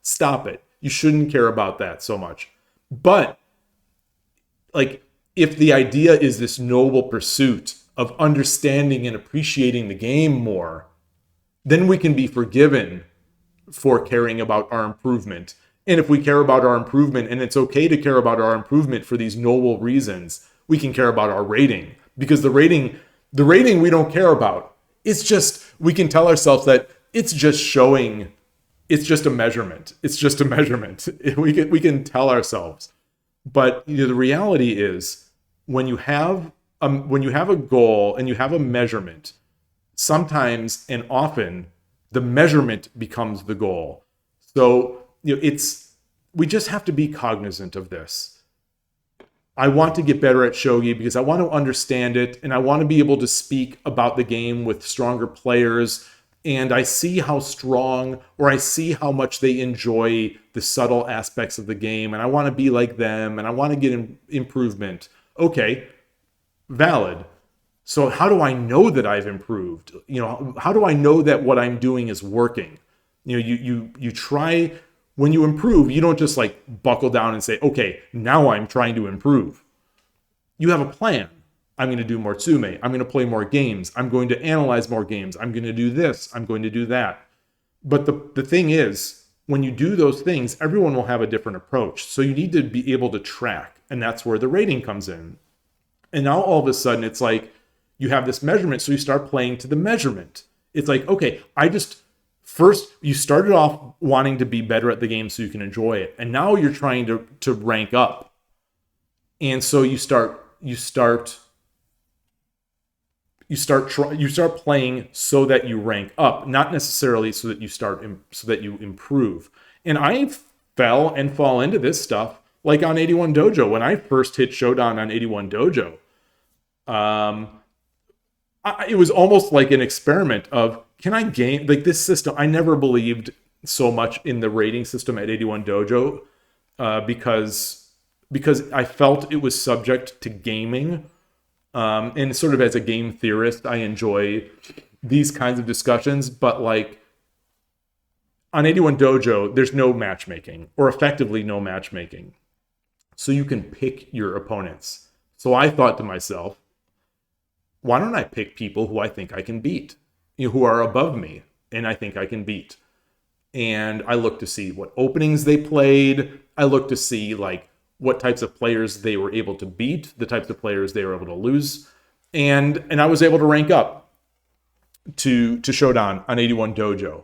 stop it. You shouldn't care about that so much. But like, if the idea is this noble pursuit of understanding and appreciating the game more, then we can be forgiven for caring about our improvement. And if we care about our improvement, and it's okay to care about our improvement for these noble reasons, we can care about our rating, because the rating we don't care about. It's just, we can tell ourselves that it's just a measurement. It's just a measurement. We can tell ourselves. But the reality is, when you have a goal and you have a measurement, sometimes and often the measurement becomes the goal. So we just have to be cognizant of this. I want to get better at Shogi because I want to understand it, and I want to be able to speak about the game with stronger players. And I see how strong, or I see how much they enjoy the subtle aspects of the game, and I want to be like them, and I want to get improvement. Okay, valid. So how do I know that I've improved? How do I know that what I'm doing is working? You try. When you improve, you don't just like buckle down and say, okay, now I'm trying to improve. You have a plan. I'm going to do more tsume. I'm going to play more games. I'm going to analyze more games. I'm going to do this. I'm going to do that. But the thing is, when you do those things, everyone will have a different approach. So you need to be able to track. And that's where the rating comes in. And now all of a sudden, it's like you have this measurement. So you start playing to the measurement. It's like, okay, first, you started off wanting to be better at the game so you can enjoy it. And now you're trying to rank up. And so you start you start playing so that you rank up, not necessarily so that you improve. And I fall into this stuff like on 81 Dojo. When I first hit Shodan on 81 Dojo, it was almost like an experiment of, can I game like this system? I never believed so much in the rating system at 81 Dojo because I felt it was subject to gaming. And sort of as a game theorist, I enjoy these kinds of discussions, but like on 81 Dojo, there's no matchmaking, or effectively no matchmaking. So you can pick your opponents. So I thought to myself, why don't I pick people who I think I can beat, who are above me and I think I can beat? And I looked to see what openings they played. I looked to see like what types of players they were able to beat, the types of players they were able to lose. And I was able to rank up to Shodan on 81 Dojo.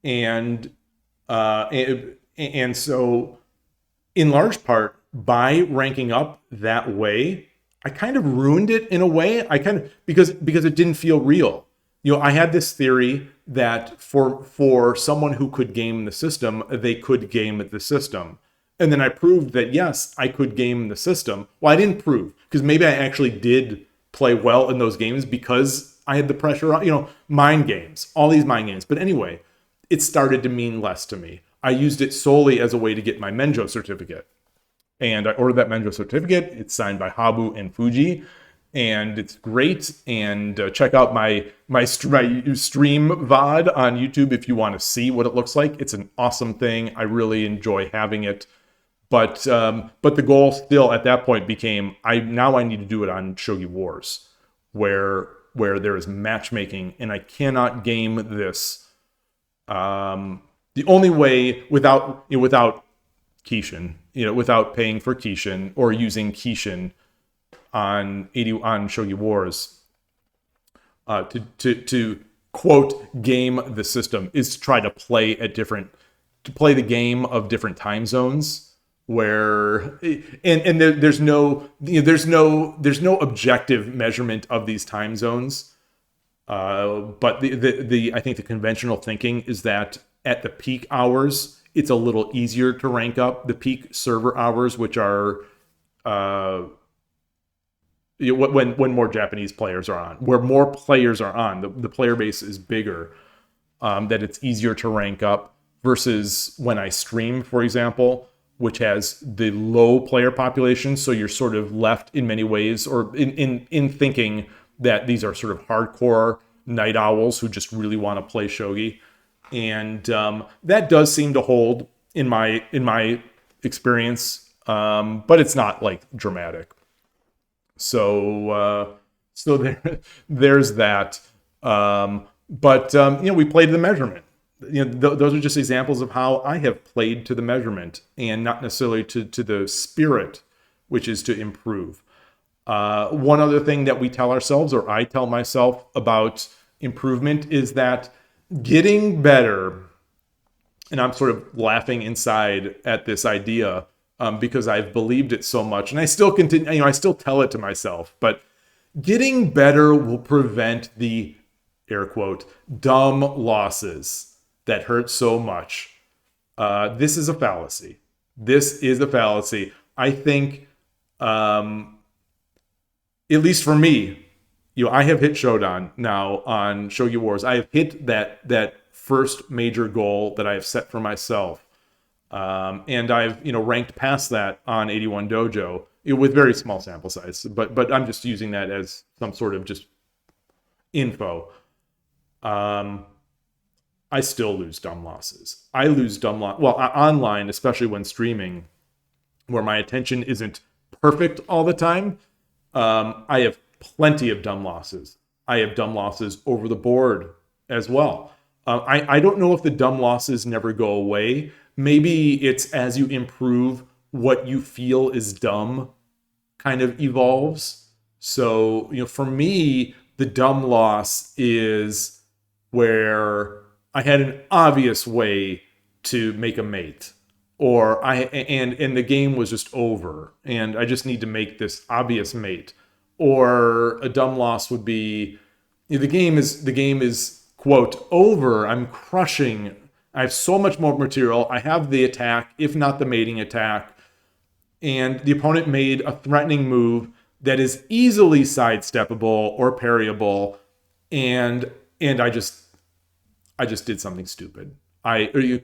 And so in large part, by ranking up that way, I kind of ruined it in a way. Because it didn't feel real. I had this theory that for someone who could game the system, they could game the system. And then I proved that, yes, I could game the system. Well, I didn't prove, because maybe I actually did play well in those games because I had the pressure on, mind games, all these mind games. But anyway, it started to mean less to me. I used it solely as a way to get my Menjo certificate. And I ordered that Menjo certificate. It's signed by Habu and Fuji. And it's great. And check out my stream VOD on YouTube if you want to see what it looks like. It's an awesome thing. I really enjoy having it. But the goal still at that point became, I need to do it on Shogi Wars, where there is matchmaking, and I cannot game this. The only way without Kishin, without paying for Kishin or using Kishin on Shogi Wars, to quote game the system, is to try to play the game of different time zones. Where there's no objective measurement of these time zones, but I think the conventional thinking is that at the peak hours it's a little easier to rank up. The peak server hours, which are when more Japanese players are on, where more players are on, the player base is bigger, that it's easier to rank up versus when I stream, for example, which has the low player population. So you're sort of left in many ways, or in thinking that these are sort of hardcore night owls who just really want to play shogi. And that does seem to hold in my experience, but it's not like dramatic. So there's that. But we played the measurement. Those are just examples of how I have played to the measurement and not necessarily to the spirit, which is to improve. One other thing that we tell ourselves, or I tell myself about improvement, is that getting better, and I'm sort of laughing inside at this idea because I've believed it so much, and I still continue, I still tell it to myself, but getting better will prevent the, air quote, dumb losses that hurt so much. This is a fallacy. I think, at least for me, I have hit Shodan now on Shogi Wars. I have hit that first major goal that I have set for myself. And I've, ranked past that on 81 Dojo with very small sample size. But I'm just using that as some sort of just info. I still lose dumb losses. Online, especially when streaming, where my attention isn't perfect all the time. I have plenty of dumb losses. I have dumb losses over the board as well. I don't know if the dumb losses never go away. Maybe it's as you improve, what you feel is dumb kind of evolves. So, for me, the dumb loss is where I had an obvious way to make a mate, or and the game was just over, and I just need to make this obvious mate. Or a dumb loss would be the game is quote over. I'm crushing. I have so much more material. I have the attack, if not the mating attack, and the opponent made a threatening move that is easily sidesteppable or parryable, and I just did something stupid.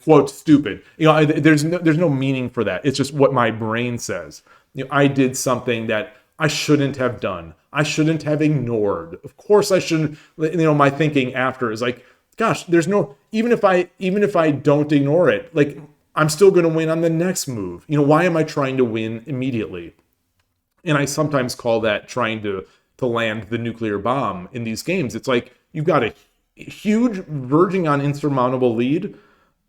Quote stupid. There's no meaning for that. It's just what my brain says. I did something that I shouldn't have done. I shouldn't have ignored. Of course I shouldn't. My thinking after is like, gosh, there's no, even if I don't ignore it, like I'm still going to win on the next move. Why am I trying to win immediately? And I sometimes call that trying to land the nuclear bomb in these games. It's like you've got a huge, verging on insurmountable lead.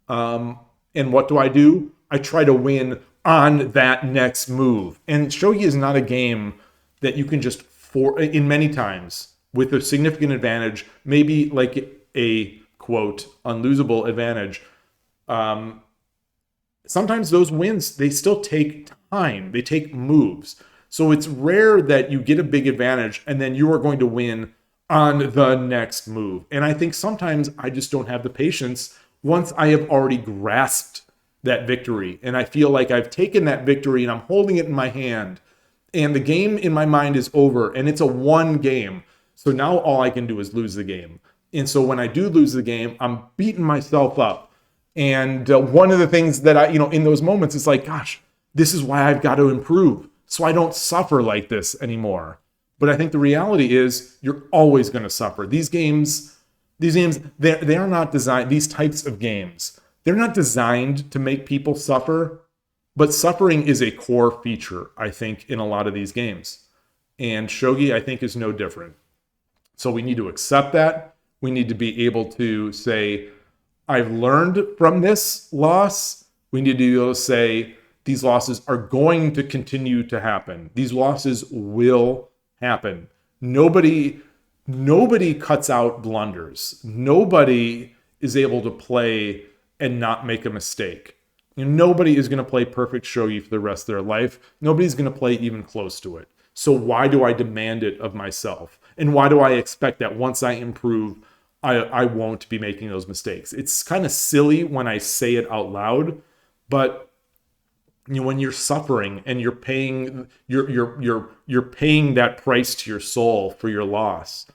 And what do? I try to win on that next move. And Shogi is not a game that you can just in many times with a significant advantage, maybe like a quote unlosable advantage. Sometimes those wins, they still take time. They take moves. So it's rare that you get a big advantage and then you are going to win on the next move. And I think sometimes I just don't have the patience once I have already grasped that victory. And I feel like I've taken that victory and I'm holding it in my hand. And the game in my mind is over and it's a one game. So now all I can do is lose the game. And so when I do lose the game, I'm beating myself up. And one of the things that in those moments, it's like, gosh, this is why I've got to improve so I don't suffer like this anymore. But I think the reality is you're always going to suffer. These games, they are not designed, these types of games, they're not designed to make people suffer, but suffering is a core feature, I think, in a lot of these games. And Shogi, I think, is no different. So we need to accept that. We need to be able to say, I've learned from this loss. We need to be able to say, these losses are going to continue to happen. These losses will happen. Nobody cuts out blunders. Nobody is able to play and not make a mistake. Nobody is going to play perfect shogi for the rest of their life. Nobody's going to play even close to it. So why do I demand it of myself? And why do I expect that once I improve, I won't be making those mistakes? It's kind of silly when I say it out loud, but when you're suffering and you're paying that price to your soul for your loss,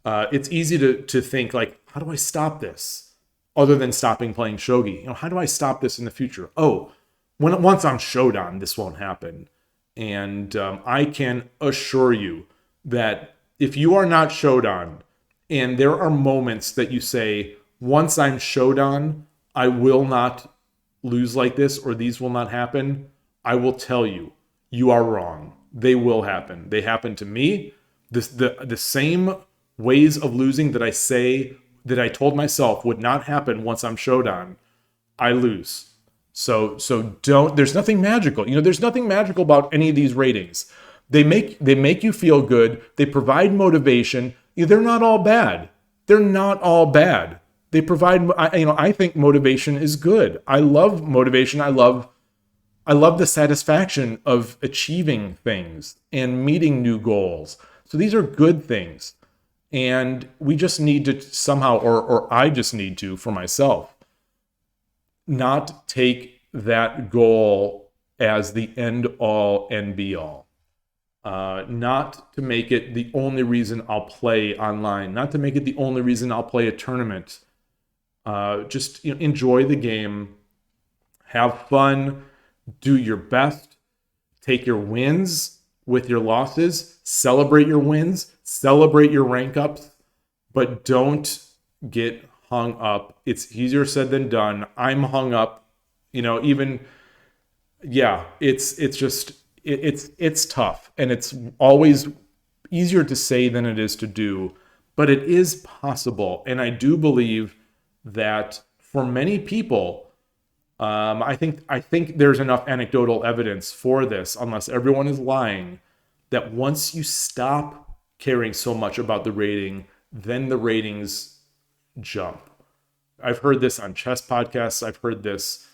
it's easy to think like, how do I stop this? Other than stopping playing shogi, how do I stop this in the future? Oh, once I'm Shodan, this won't happen. And I can assure you that if you are not Shodan, and there are moments that you say, once I'm Shodan, I will not lose like this, or these will not happen, I will tell you, you are wrong. They will happen. They happen to me. The same ways of losing that I told myself would not happen once I'm Shodan, I lose. So don't. There's nothing magical. There's nothing magical about any of these ratings. They make you feel good. They provide motivation. They're not all bad. They're not all bad. They provide. I think motivation is good. I love motivation. I love the satisfaction of achieving things and meeting new goals. So these are good things. And we just need to somehow, or I just need to, for myself, not take that goal as the end all and be all. Not to make it the only reason I'll play online. Not to make it the only reason I'll play a tournament. Just enjoy the game. Have fun. Do your best. Take your wins with your losses. Celebrate your wins. Celebrate your rank ups, but don't get hung up. It's easier said than done. I'm hung up, it's tough, and it's always easier to say than it is to do, but it is possible. And I do believe that for many people, I think there's enough anecdotal evidence for this, unless everyone is lying, that once you stop caring so much about the rating, then the ratings jump. I've heard this on chess podcasts. I've heard this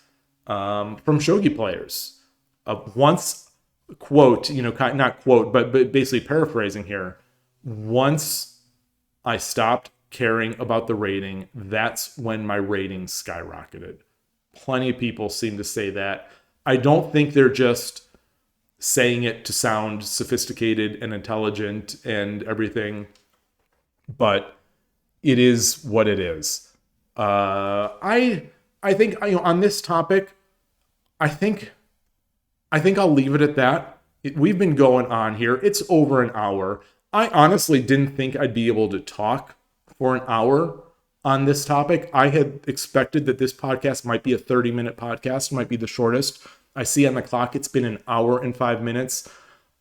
from shogi players. Once, quote, not quote, but basically paraphrasing here, once I stopped caring about the rating. That's when my rating skyrocketed. Plenty of people seem to say that. I don't think they're just saying it to sound sophisticated and intelligent and everything, but it is what it is. I think on this topic, I think I'll leave it at that. We've been going on here. It's over an hour. I honestly didn't think I'd be able to talk for an hour on this topic. I had expected that this podcast might be a 30-minute podcast, might be the shortest. I see on the clock it's been an hour and 5 minutes.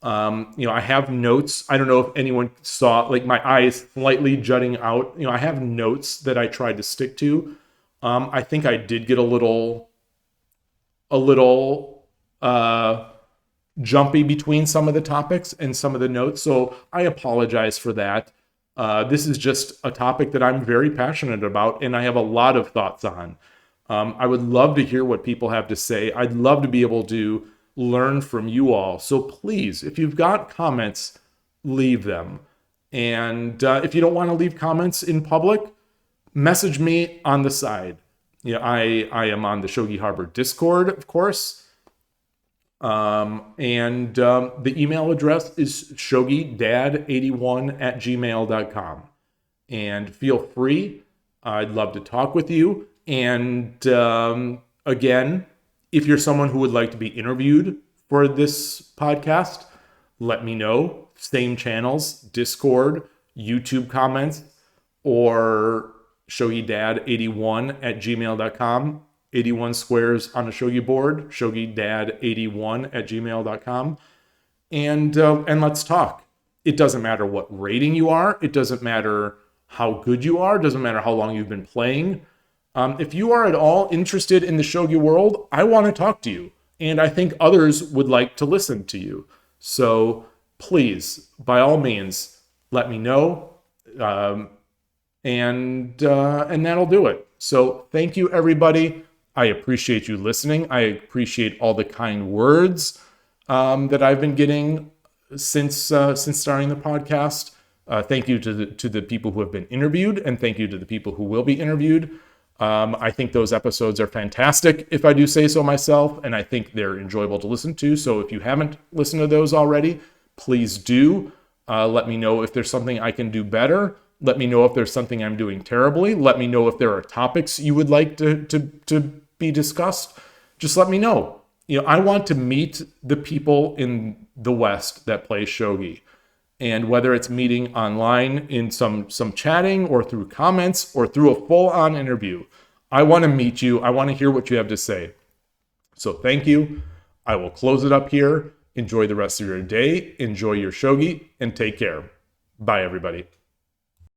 I have notes. I don't know if anyone saw, like, my eyes slightly jutting out. I have notes that I tried to stick to. I think I did get a little jumpy between some of the topics and some of the notes, so I apologize for that. This is just a topic that I'm very passionate about, and I have a lot of thoughts on. I would love to hear what people have to say. I'd love to be able to learn from you all. So please, if you've got comments, leave them. And if you don't want to leave comments in public, message me on the side. I am on the Shogi Harbor Discord, of course. And the email address is shogidad81@gmail.com. And feel free. I'd love to talk with you. And again, if you're someone who would like to be interviewed for this podcast, let me know. Same channels, Discord, YouTube comments, or shogidad81@gmail.com. 81 squares on a shogi board, shogidad81@gmail.com. And let's talk. It doesn't matter what rating you are. It doesn't matter how good you are. It doesn't matter how long you've been playing. If you are at all interested in the shogi world, I want to talk to you. And I think others would like to listen to you. So please, by all means, let me know. And that'll do it. So thank you, everybody. I appreciate you listening. I appreciate all the kind words that I've been getting since starting the podcast. Thank you to the people who have been interviewed, and thank you to the people who will be interviewed. I think those episodes are fantastic, if I do say so myself, and I think they're enjoyable to listen to. So if you haven't listened to those already, please do. Let me know if there's something I can do better. Let me know if there's something I'm doing terribly. Let me know if there are topics you would like to be discussed. Just let me know. I want to meet the people in the West that play shogi. And whether it's meeting online in some chatting or through comments or through a full-on interview, I want to meet you. I want to hear what you have to say. So thank you. I will close it up here. Enjoy the rest of your day. Enjoy your shogi and take care. Bye, everybody.